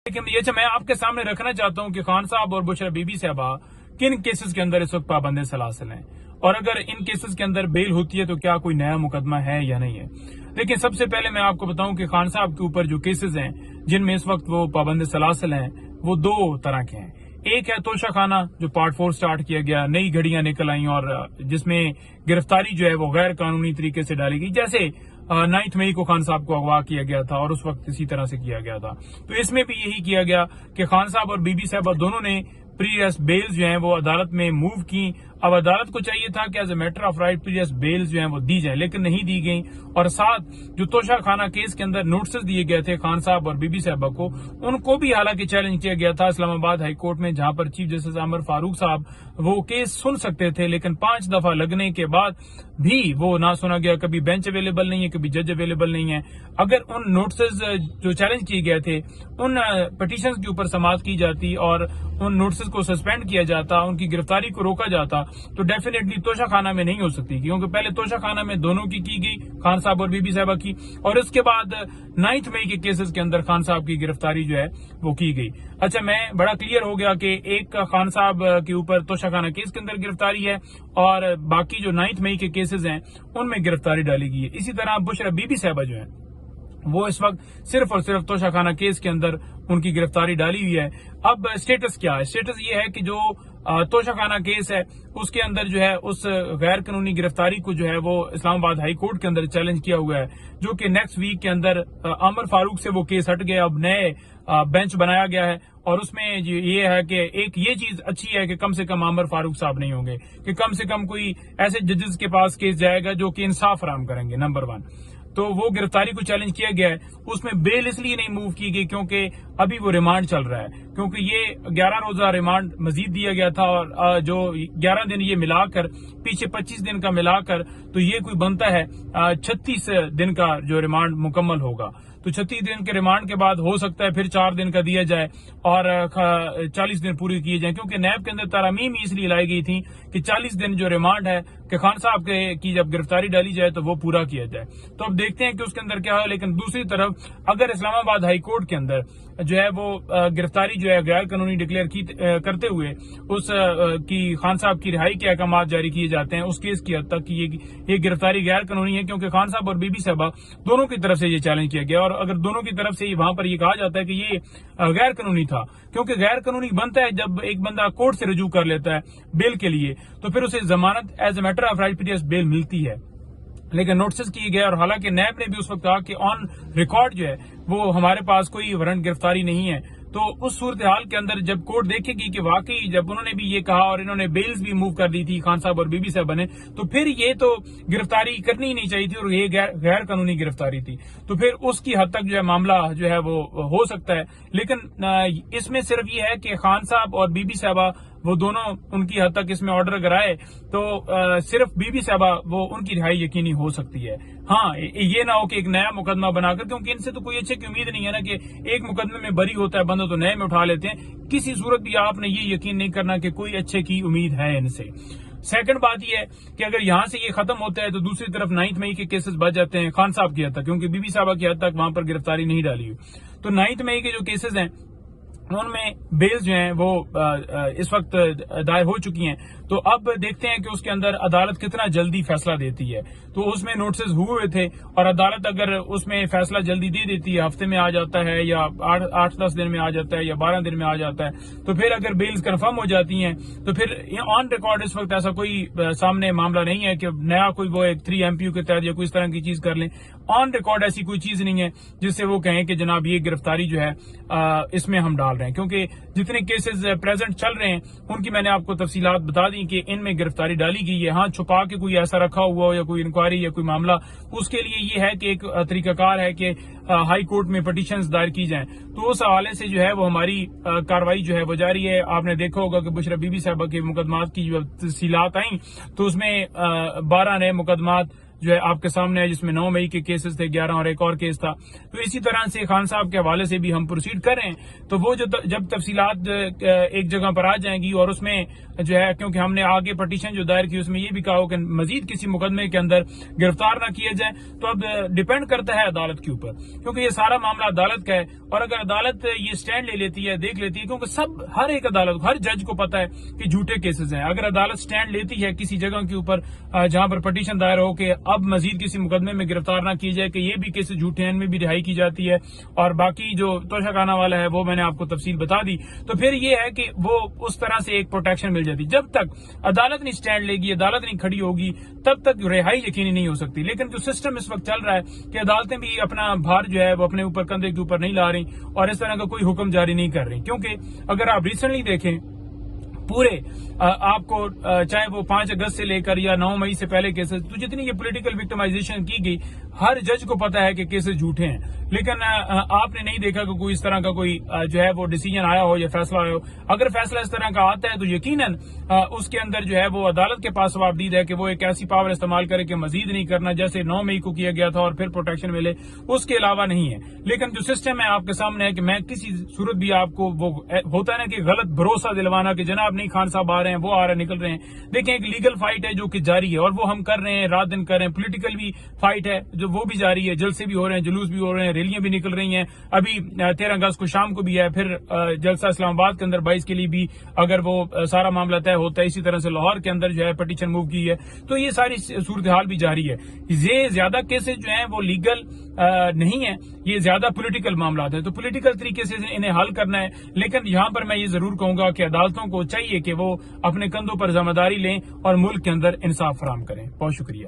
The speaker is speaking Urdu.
لیکن یہ میں آپ کے سامنے رکھنا چاہتا ہوں کہ خان صاحب اور بشرا بی بی صاحبہ کن کیسز کے اندر اس وقت پابند سلاسل ہیں، اور اگر ان کیسز کے اندر بیل ہوتی ہے تو کیا کوئی نیا مقدمہ ہے یا نہیں ہے۔ لیکن سب سے پہلے میں آپ کو بتاؤں کہ خان صاحب کے اوپر جو کیسز ہیں جن میں اس وقت وہ پابند سلاسل ہیں وہ دو طرح کے ہیں۔ ایک ہے توشہ خانہ جو پارٹ 4 سٹارٹ کیا گیا، نئی گھڑیاں نکل آئیں اور جس میں گرفتاری جو ہے وہ غیر قانونی طریقے سے ڈالی گئی، جیسے 9 مئی کو خان صاحب کو اغوا کیا گیا تھا اور اس وقت اسی طرح سے کیا گیا تھا۔ تو اس میں بھی یہی کیا گیا کہ خان صاحب اور بی بی صاحبہ دونوں نے پریویس بیلز جو ہیں وہ عدالت میں موو کی۔ اب عدالت کو چاہیے تھا کہ as a matter of right previous bells جو ہیں وہ دی جائیں، لیکن نہیں دی گئیں، اور ساتھ جو توشہ خانہ کیس کے اندر نوٹسز دیے گئے تھے خان صاحب اور بی بی صاحبہ کو، ان کو بھی حالانکہ چیلنج کیا گیا تھا اسلام آباد ہائی کورٹ میں، جہاں پر چیف جسٹس عامر فاروق صاحب وہ کیس سن سکتے تھے، لیکن 5 دفعہ لگنے کے بعد بھی وہ نہ سنا گیا۔ کبھی بینچ اویلیبل نہیں ہے، کبھی جج اویلیبل نہیں ہے۔ اگر ان نوٹسز جو چیلنج کیے گئے تھے ان پٹیشنز کے اوپر سماعت کی جاتی اور ان نوٹسز کو سسپینڈ کیا جاتا، ان کی گرفتاری کو روکا جاتا، تو ڈیفینیٹلی توشہ خانہ میں نہیں ہو سکتی، کیونکہ پہلے توشہ خانہ میں دونوں کی گئی، خان صاحب اور بی بی صاحبہ کی، اور اس کے بعد 9 مئی کے کیسز کے اندر خان صاحب کی گرفتاری جو ہے وہ کی گئی۔ اچھا، میں بڑا کلیئر ہو گیا کہ ایک خان صاحب کے اوپر توشہ خانہ کیس کے اندر گرفتاری ہے اور باقی جو 9 مئی کے کیسز ہیں ان میں گرفتاری ڈالی گئی ہے۔ اسی طرح بشرا بی بی صاحبہ جو ہیں وہ اس وقت صرف اور صرف توشہ خانہ کیس کے اندر ان کی گرفتاری ڈالی ہوئی ہے۔ اب سٹیٹس کیا ہے؟ سٹیٹس یہ ہے کہ جو توشہ خانہ کیس ہے اس کے اندر جو ہے اس غیر قانونی گرفتاری کو جو ہے وہ اسلام آباد ہائی کورٹ کے اندر چیلنج کیا ہوا ہے، جو کہ نیکسٹ ویک کے اندر عامر فاروق سے وہ کیس ہٹ گیا، اب نئے بینچ بنایا گیا ہے، اور اس میں یہ ہے کہ ایک یہ چیز اچھی ہے کہ کم سے کم عامر فاروق صاحب نہیں ہوں گے، کہ کم سے کم کوئی ایسے ججز کے پاس کیس جائے گا جو کہ انصاف فراہم کریں گے، نمبر 1۔ تو وہ گرفتاری کو چیلنج کیا گیا ہے، اس میں بیل اس لیے نہیں موو کی گئی کیونکہ ابھی وہ ریمانڈ چل رہا ہے، کیونکہ یہ 11 روزہ ریمانڈ مزید دیا گیا تھا، اور جو 11 دن یہ ملا کر پیچھے 25 دن کا ملا کر تو یہ کوئی بنتا ہے 36 دن کا جو ریمانڈ مکمل ہوگا۔ تو 36 دن کے ریمانڈ کے بعد ہو سکتا ہے پھر 4 دن کا دیا جائے اور 40 دن پورے کیے جائیں، کیونکہ نیب کے اندر ترامیم اس لیے لائی گئی تھی کہ 40 دن جو ریمانڈ ہے کہ خان صاحب کی جب گرفتاری ڈالی جائے تو وہ پورا کیا جائے۔ تو اب دیکھتے ہیں کہ اس کے اندر کیا ہے، لیکن دوسری طرف اگر اسلام آباد ہائی کورٹ کے اندر جو ہے وہ گرفتاری جو ہے غیر قانونی ڈکلیئر کرتے ہوئے اس کی خان صاحب کی رہائی کے احکامات جاری کیے جاتے ہیں، اس کیس کی حد تک یہ گرفتاری غیر قانونی ہے، کیونکہ خان صاحب اور بی بی صاحبہ دونوں کی طرف سے یہ چیلنج کیا گیا، اور اگر دونوں کی طرف سے وہاں پر یہ کہا جاتا ہے کہ یہ غیر قانونی تھا، کیونکہ غیر قانونی بنتا ہے جب ایک بندہ کورٹ سے رجوع کر لیتا ہے بیل کے لیے، تو پھر اسے ضمانت as a matter of right پیریس بیل ملتی ہے، لیکن نوٹسز کیے گئے، اور حالانکہ نیب نے بھی اس وقت کہا کہ آن ریکارڈ جو ہے وہ ہمارے پاس کوئی وارنٹ گرفتاری نہیں ہے۔ تو اس صورتحال کے اندر جب کورٹ دیکھے گی کہ واقعی جب انہوں نے بھی یہ کہا اور انہوں نے بیلز بھی موو کر دی تھی خان صاحب اور بی بی صاحبہ نے، تو پھر یہ تو گرفتاری کرنی ہی نہیں چاہیے تھی اور یہ غیر قانونی گرفتاری تھی، تو پھر اس کی حد تک جو ہے معاملہ جو ہے وہ ہو سکتا ہے۔ لیکن اس میں صرف یہ ہے کہ خان صاحب اور بی بی صاحبہ وہ دونوں ان کی حد تک اس میں آرڈر اگر آئے تو صرف بی بی صاحبہ وہ ان کی رہائی یقینی ہو سکتی ہے۔ ہاں، یہ نہ ہو کہ ایک نیا مقدمہ بنا کر، کیونکہ ان سے تو کوئی اچھے کی امید نہیں ہے نا، کہ ایک مقدمے میں بری ہوتا ہے بندہ تو نئے میں اٹھا لیتے ہیں، کسی صورت بھی آپ نے یہ یقین نہیں کرنا کہ کوئی اچھے کی امید ہے ان سے۔ سیکنڈ بات یہ ہے کہ اگر یہاں سے یہ ختم ہوتا ہے تو دوسری طرف 9 مئی کے کیسز بچ جاتے ہیں خان صاحب کی حد تک، کیونکہ بی بی صاحبہ کی حد تک وہاں پر گرفتاری نہیں ڈالی ہوئی، تو 9 مئی کے جو کیسز ہیں ان میں بیلز جو ہیں وہ اس وقت دائر ہو چکی ہیں۔ تو اب دیکھتے ہیں کہ اس کے اندر عدالت کتنا جلدی فیصلہ دیتی ہے۔ تو اس میں نوٹسز ہوئے تھے اور عدالت اگر اس میں فیصلہ جلدی دے دیتی ہے، ہفتے میں آ جاتا ہے یا 8-10 دن میں آ جاتا ہے یا 12 دن میں آ جاتا ہے، تو پھر اگر بیلز کنفرم ہو جاتی ہیں تو پھر آن ریکارڈ اس وقت ایسا کوئی سامنے معاملہ نہیں ہے کہ نیا کوئی وہ 3 MPU کے تحت یا کوئی اس طرح کی چیز کر لیں۔ آن ریکارڈ ایسی کوئی چیز نہیں ہے جس سے وہ کہیں کہ جناب یہ گرفتاری جو ہے اس میں ہم ڈال رہے ہیں، کیونکہ جتنے کیسز پریزنٹ چل رہے ہیں ان کی میں نے آپ کو تفصیلات بتا دی کہ ان میں گرفتاری ڈالی گئی ہے۔ ہاں، چھپا کے کوئی ایسا رکھا ہوا ہو یا کوئی انکوائری یا کوئی معاملہ، اس کے لیے یہ ہے کہ ایک طریقہ کار ہے کہ ہائی کورٹ میں پٹیشنز دائر کی جائیں، تو اس حوالے سے جو ہے وہ ہماری کاروائی جو ہے وہ جاری ہے۔ آپ نے دیکھا ہوگا کہ بشرا بی بی صاحبہ کے مقدمات کی جو تفصیلات آئیں تو اس میں 12 نئے مقدمات جو ہے آپ کے سامنے ہے، جس میں 9 مئی کے کیسز تھے، 11 اور ایک اور کیس تھا. تو اسی طرح سے خان صاحب کے حوالے سے بھی ہم پروسیڈ کر رہے ہیں. تو وہ جب تفصیلات ایک جگہ پر آ جائیں گی، اور اس میں جو ہے کیونکہ ہم نے آگے پٹیشن جو دائر کی اس میں یہ بھی کہا ہو کہ مزید کسی مقدمے کے اندر گرفتار نہ کیے جائیں، تو اب ڈیپینڈ کرتا ہے عدالت کے اوپر، کیونکہ یہ سارا معاملہ عدالت کا ہے. اور اگر عدالت یہ سٹینڈ لے لیتی ہے، دیکھ لیتی ہے، کیونکہ ہر ایک عدالت، ہر جج کو پتا ہے کہ جھوٹے کیسز ہیں. اگر عدالت سٹینڈ لیتی ہے کسی جگہ کے اوپر جہاں پر پٹیشن دائر ہو کہ اب مزید کسی مقدمے میں گرفتار نہ کی جائے، کہ یہ بھی کیسز جھوٹے ہیں، ان میں بھی رہائی کی جاتی ہے، اور باقی جو توشہ خانہ والا ہے وہ میں نے آپ کو تفصیل بتا دی، تو پھر یہ ہے کہ وہ اس طرح سے ایک پروٹیکشن مل جاتی. جب تک عدالت نہیں سٹینڈ لے گی، عدالت نہیں کھڑی ہوگی، تب تک رہائی یقینی نہیں ہو سکتی. لیکن جو سسٹم اس وقت چل رہا ہے کہ عدالتیں بھی اپنا بھار جو ہے وہ اپنے اوپر کندھے کے اوپر نہیں لا رہی اور اس طرح کا کوئی حکم جاری نہیں کر رہی. کیونکہ اگر آپ ریسنٹلی دیکھیں پورے آپ کو چاہے وہ 5 اگست سے لے کر یا 9 مئی سے پہلے کیسز، تو جتنی یہ پولیٹیکل وکٹمائزیشن کی گئی، ہر جج کو پتا ہے کہ کیسز جھوٹے ہیں. لیکن آپ نے نہیں دیکھا کہ کوئی اس طرح کا کوئی جو ہے وہ ڈیسیجن آیا ہو یا فیصلہ آیا ہو. اگر فیصلہ اس طرح کا آتا ہے تو یقیناً اس کے اندر جو ہے وہ عدالت کے پاس جوابدید ہے کہ وہ ایک ایسی پاور استعمال کرے کہ مزید نہیں کرنا، جیسے 9 مئی کو کیا گیا تھا اور پھر پروٹیکشن ملے، اس کے علاوہ نہیں ہے. لیکن جو سسٹم ہے آپ کے سامنے ہے کہ میں کسی صورت بھی آپ کو وہ ہوتا ہے نا کہ غلط بھروسہ دلوانا کہ جناب نہیں خان صاحب آ رہے ہیں، وہ آ رہے ہیں، نکل رہے ہیں. دیکھیں ایک لیگل فائٹ ہے جو کہ جاری ہے اور وہ ہم کر رہے ہیں، رات دن کر رہے ہیں. پولیٹیکل بھی فائٹ ہے جو وہ بھی جاری ہے، جلسے بھی ہو رہے ہیں، جلوس بھی ہو رہے ہیں، ریلیاں بھی نکل رہی ہیں. ابھی 13 اگست کو شام کو بھی ہے، پھر جلسہ اسلام آباد کے اندر 22 کے لیے بھی اگر وہ سارا معاملہ طے ہوتا ہے. اسی طرح سے لاہور کے اندر جو ہے پٹیشن موو کی ہے. تو یہ ساری صورتحال بھی جاری ہے. یہ زیادہ کیسز جو ہیں وہ لیگل نہیں ہیں، یہ زیادہ پولیٹیکل معاملات ہیں. تو پولیٹیکل طریقے سے انہیں حل کرنا ہے. لیکن یہاں پر میں یہ ضرور کہوں گا کہ عدالتوں کو چاہیے کہ وہ اپنے کندھوں پر ذمہ داری لیں اور ملک کے اندر انصاف فراہم کریں. بہت شکریہ.